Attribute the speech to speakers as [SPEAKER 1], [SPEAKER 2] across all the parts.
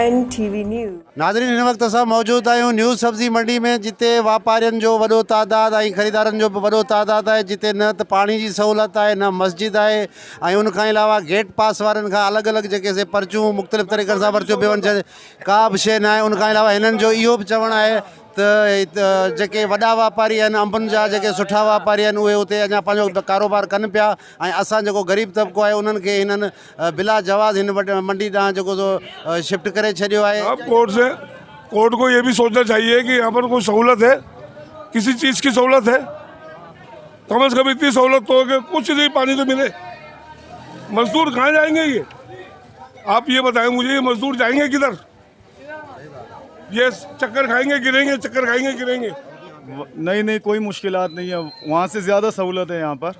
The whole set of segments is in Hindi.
[SPEAKER 1] NTV News।
[SPEAKER 2] नाज़रीन, हिन वक़्तु असां मौजूदु आहियूं न्यूज़ सब्ज़ी मंडी में, जिते वापारियुनि जो वॾो तादाद ऐं ख़रीदारनि जो बि वॾो तादाद आहे, जिते न त पाणी जी सहूलियत आहे, न मस्जिद आहे, ऐं उनखां अलावा गेट पास वारनि खां अलॻि अलॻि जेके से पर्चियूं मुख़्तलिफ़ तरीक़े सां पर्चियूं पियूं वञनि, का बि शइ न आहे। उनखां अलावा हिननि जो इहो बि चवणु आहे त जेके वॾा वापारी आहिनि, अंबनि जा जेके सुठा वापारी आहिनि, उहे उते अञा पंहिंजो कारोबार कनि पिया, ऐं असां जेको ग़रीब तबिको आहे उन्हनि खे हिननि बिला जवाज़ हिन मंडी ॾांहुं जेको सो शिफ्ट करे छॾियो आहे।
[SPEAKER 3] कोर्ट को ये भी सोचना चाहिए कि यहाँ पर कोई सहूलत है, किसी चीज़ की सहूलत है, कम से कम इतनी सहूलत तो हो कि कुछ नहीं पानी तो मिले। मजदूर कहाँ जाएंगे ये, आप ये बताएं मुझे, ये मजदूर जाएंगे किधर? ये चक्कर खाएंगे गिरेंगे, चक्कर खाएंगे गिरेंगे।
[SPEAKER 4] नहीं, कोई मुश्किलात नहीं है, वहाँ से ज़्यादा सहूलत है यहाँ पर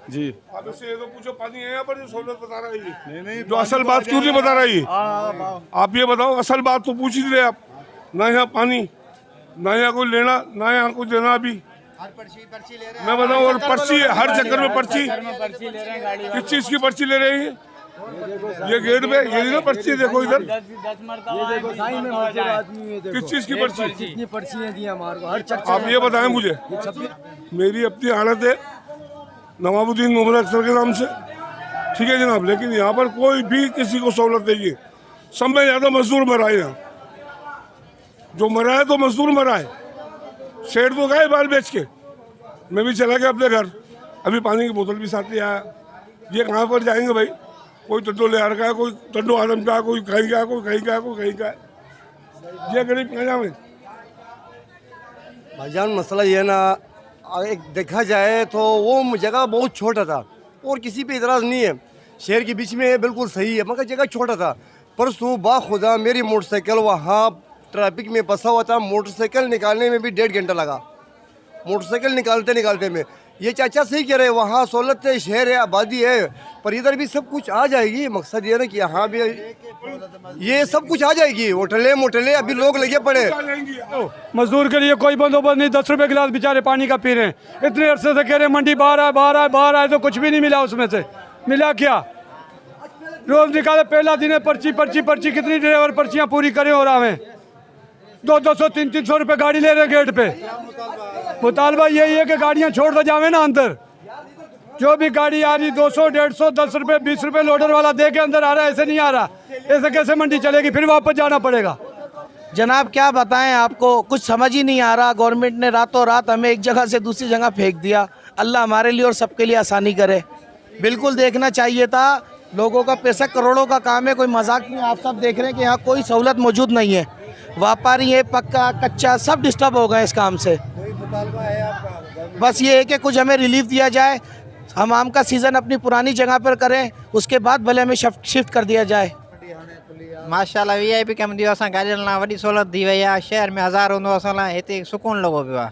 [SPEAKER 4] जी।
[SPEAKER 3] आप इससे ये तो पूछो, पानी है यहाँ पर जो सहूलत बता रहा है? नहीं, जो असल बात क्यों नहीं बता रही? आप ये बताओ, असल बात तो पूछ ही रहे आप। ना यहाँ पानी, ना यहाँ कोई लेना, ना यहाँ कोई देना। अभी मैं बताऊँ, और पर्ची है, हर चक्कर में पर्ची। किस चीज़ की पर्ची ले रहे हैं? ये गेट पे ये ना पर्ची, देखो इधर, किस चीज़ की पर्ची?
[SPEAKER 5] कितनी पर्चियाँ दी हमारे को हर चक्कर।
[SPEAKER 3] आप ये बताएं मुझे। मेरी अपनी हालत है नवाबुद्दीन मोहम्मद अख्तर के नाम से, ठीक है जनाब, लेकिन यहाँ पर कोई भी किसी को सहूलत नहीं है। सब में ज़्यादा मजदूर मरा है यहाँ, जो मरा है तो मजदूर मरा है, शेर तो गए बाल बेच के। मैं भी चला गया अपने घर, अभी पानी की बोतल भी साथ ले आया। ये कहाँ पर जाएंगे भाई? कोई टड्डो ले आ रखा है, कोई टड्डो आदम का, कोई कहीं का, कोई कहीं का, कोई कहीं का। ये गरीब कहाँ जाए
[SPEAKER 5] भाईजान? मसला ये ना, एक देखा जाए तो वो जगह बहुत छोटा था और किसी पे इतराज़ नहीं है, शहर के बीच में है, बिल्कुल सही है, मगर जगह छोटा था। परसों बाखुदा मेरी मोटरसाइकिल वहाँ ट्रैफिक में फंसा हुआ था, मोटरसाइकिल निकालने में भी 1.5 घंटा लगा। मोटरसाइकिल निकालते में ये चाचा सही कह रहे हैं, वहाँ सहूलत है, शहर है, आबादी है, पर इधर भी सब कुछ आ जाएगी। मकसद ये ना कि यहाँ भी ये सब कुछ आ जाएगी। होटलें अभी लोग लगे पड़े।
[SPEAKER 6] मजदूर के लिए कोई बंदोबस्त नहीं, 10 रुपए गिलास बेचारे पानी का पी रहे हैं। इतने अरसे से कह रहे हैं मंडी बाहर आए तो कुछ भी नहीं मिला। उसमें से मिला क्या? रोज निकाले, पहला दिन है, पर्ची कितनी ड्राइवर पर्चियाँ पूरी करे हो रहा है। 200 300 रुपये गाड़ी ले रहे हैं गेट पे। मुतालबा यही है कि गाड़ियाँ छोड़ दो जावे ना अंदर। जो भी गाड़ी आ रही 200 150 10 रुपये 20 रुपये लोडर वाला दे के अंदर आ रहा है, ऐसे नहीं आ रहा। ऐसे कैसे मंडी चलेगी? फिर वापस जाना पड़ेगा।
[SPEAKER 7] जनाब क्या बताएं आपको, कुछ समझ ही नहीं आ रहा। गवर्नमेंट ने रातों रात हमें एक जगह से दूसरी जगह फेंक दिया। अल्लाह हमारे लिए और सबके लिए आसानी करे। बिल्कुल देखना चाहिए था, लोगों का पैसा करोड़ों का काम है, कोई मजाक नहीं। आप सब देख रहे हैं कि यहाँ कोई सहूलत मौजूद नहीं है। व्यापारी है, पक्का कच्चा सब डिस्टर्ब हो गए इस काम से। बस ये है कि कुछ हमें रिलीफ दिया जाए, हम आम का सीज़न अपनी पुरानी जगह पर करें, उसके बाद भले हमें शिफ्ट कर दिया जाए।
[SPEAKER 8] माशाल्लाह VIP कम दियो, असां गाॾियुनि लाइ वॾी सहूलियत थी वई आहे। शहर में हज़ार हूंदो, असां लाइ हिते सुकून लॻो पियो आहे।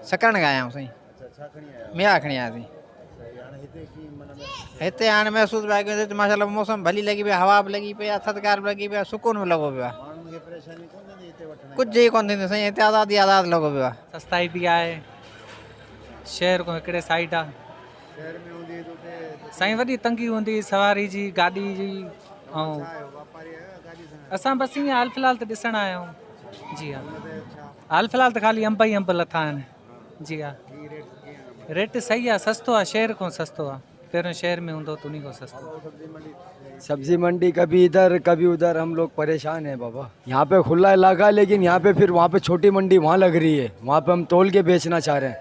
[SPEAKER 8] सकण खां आया आहियूं साईं, मिया खणी आयासीं हिते। हाणे महसूस पिया कयूं हिते माशाल्लाह मौसम भली लॻी पई, हवा बि लॻी पई आहे, थधिकार बि लॻी पई आहे, सुकून बि लॻो पियो आहे। कुझु ई कोन थींदो साईं, हिते आज़ादी लॻो पियो आहे।
[SPEAKER 9] सस्ताई बि आहे, शहर खां हिकिड़े साइड आहे। साईं वॾी तंगी हूंदी सवारी जी, गाॾी जी। ऐं असां बसि ईअं हाल फ़िलहाल त ॾिसण आया आहियूं। जी हा, हाल फ़िलहाल त ख़ाली अंब ई अंब लथा आहिनि। जी हा, रेट सही आहे, सस्तो आहे, शहर खां सस्तो आहे। पहिरियों शहर में हूंदो त उन्हीं खां सस्तो।
[SPEAKER 5] सब्जी मंडी कभी इधर कभी उधर, हम लोग परेशान हैं बाबा। यहाँ पे खुला इलाका है, लेकिन यहाँ पे फिर वहाँ पे छोटी मंडी वहाँ लग रही है, वहाँ पे हम तोल के बेचना चाह रहे हैं।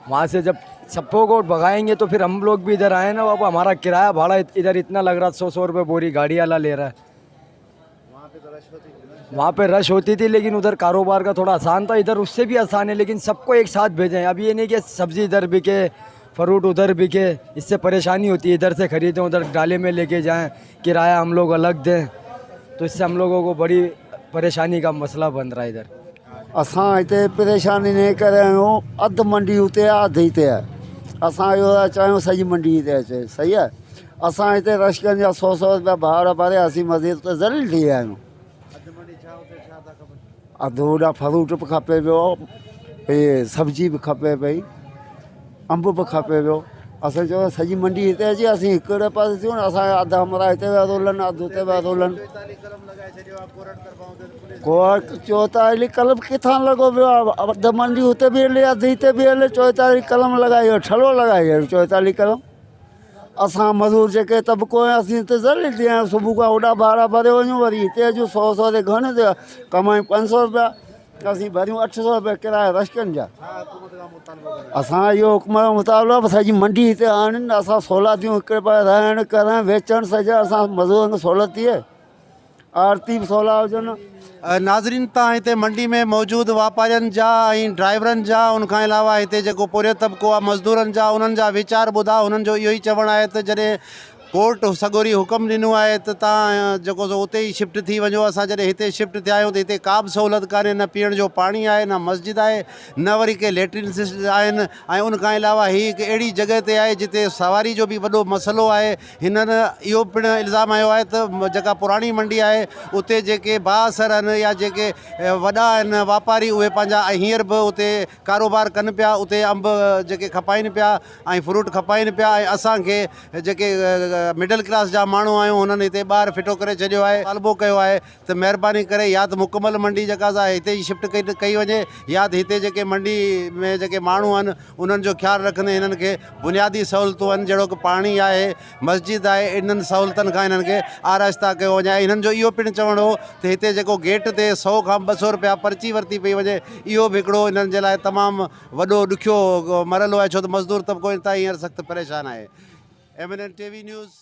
[SPEAKER 5] वहाँ से जब सबको को भगाएंगे तो फिर हम लोग भी इधर आए ना बाबा। हमारा किराया भाड़ा इधर इतना लग रहा, 100 रुपये बोरी गाड़ी वाला ले रहा है। वहाँ पे रश होती थी, लेकिन उधर कारोबार का थोड़ा आसान था, इधर उससे भी आसान है, लेकिन सबको एक साथ भेजें। अब ये नहीं कि सब्जी इधर बिके, फ्रूट उधर बिके, इससे परेशानी होती है। इधर से ख़रीदें, उधर डाले में लेके जाएं, किराया हम लोग अलग दें, तो इससे हम लोगों को बड़ी परेशानी का मसला बन रहा है इधर।
[SPEAKER 2] असां हिते परेशानी न करे आहियूं, अधु मंडी हुते आहे, अधु हिते आहे। असां इहो था चाहियूं सॼी मंडी हिते अचे, सही आहे। असां हिते रशकनि जा 100 रुपया भाड़ा भरे असीं मज़ीद त ज़लील थी विया आहियूं। अधु होॾा फ्रूट बि खपे पियो, इहे सब्जी बि खपे पई, अंब बि खपे पियो,
[SPEAKER 1] असां चयो सॼी मंडी हिते अचे असीं हिकिड़े पासे थियूं न असां अधु हमरा हिते विया थोलनि अधु हुते विया थोलनि कोर्ट 44 कलम किथां लॻो पियो आहे अधु मंडी हुते बि हले अधु हिते बि हले 44 कलम लॻाई ठलो लॻाई 44 कलम असां मज़दूर जेके तबिको आहियूं असीं हिते ज़ली थी आहियूं सुबुह खां होॾा भाड़ा भरे वञूं वरी हिते अचूं 100 ते घणे ते कमायूं 500 रुपया असीं भरियूं 800 रुपया किराया रशकनि जा असां इहो हुकुम जो मुताबिक़ सॼी मंडी हिते आणनि असां सहूलियत थियूं हिकिड़े पासे रहणु करणु वेचणु सॼा असां मज़दूरनि खे सहूलियत थिए आरती बि सवला हुजनि
[SPEAKER 2] नाज़रीन तव्हां हिते मंडी में मौजूदु वापारियुनि जा ऐं ड्राइवरनि जा उनखां अलावा हिते जेको पोरियो तबिको आहे मज़दूरनि जा उन्हनि जा वीचार ॿुधा उन्हनि जो इहो ई चवणु आहे त जॾहिं कोर्ट सगोरी हुकुम ॾिनो आहे त तव्हां जेको सो उते ई शिफ्ट थी वञो असां जॾहिं हिते शिफ्ट थिया आहियूं त हिते का बि सहूलियत कान्हे न पीअण जो पाणी आहे न मस्जिद आहे न वरी के लेट्रिन आहिनि ऐं उनखां अलावा हीअ हिकु अहिड़ी जॻह ते आहे जिते सवारी जो बि वॾो मसइलो आहे हिननि इहो पिणु इल्ज़ाम आयो आहे त जेका पुराणी मंडी आहे उते जेके बासर आहिनि या जेके वॾा आहिनि वापारी उहे पंहिंजा हींअर बि उते कारोबार कनि पिया उते अंब जेके खपाइनि पिया ऐं फ्रूट खपाइनि पिया ऐं असांखे जेके मिडल क्लास जा माण्हू आहियूं हुननि हिते ॿाहिरि फिटो करे छॾियो आहे तालबो कयो आहे त महिरबानी करे या त मुकमल मंडी जेका आहे हिते ई शिफ्ट कई वञे या त हिते जेके मंडी में जेके माण्हू आहिनि उन्हनि जो ख़्यालु रखंदे हिननि खे बुनियादी सहूलियतूं आहिनि जहिड़ो की पाणी आहे मस्जिद आहे इन्हनि सहूलियतुनि खां हिननि खे आरास्ता कयो वञे ऐं हिननि जो इहो पिणु चवणो हो त हिते जेको गेट ते 100 खां 200 रुपया पर्ची वरिती पई वञे इहो बि हिकिड़ो हिननि जे लाइ तमामु वॾो ॾुखियो मरहलो आहे छो त मज़दूर तबिको हितां हींअर सख़्तु परेशान आहे MNN TV न्यूज़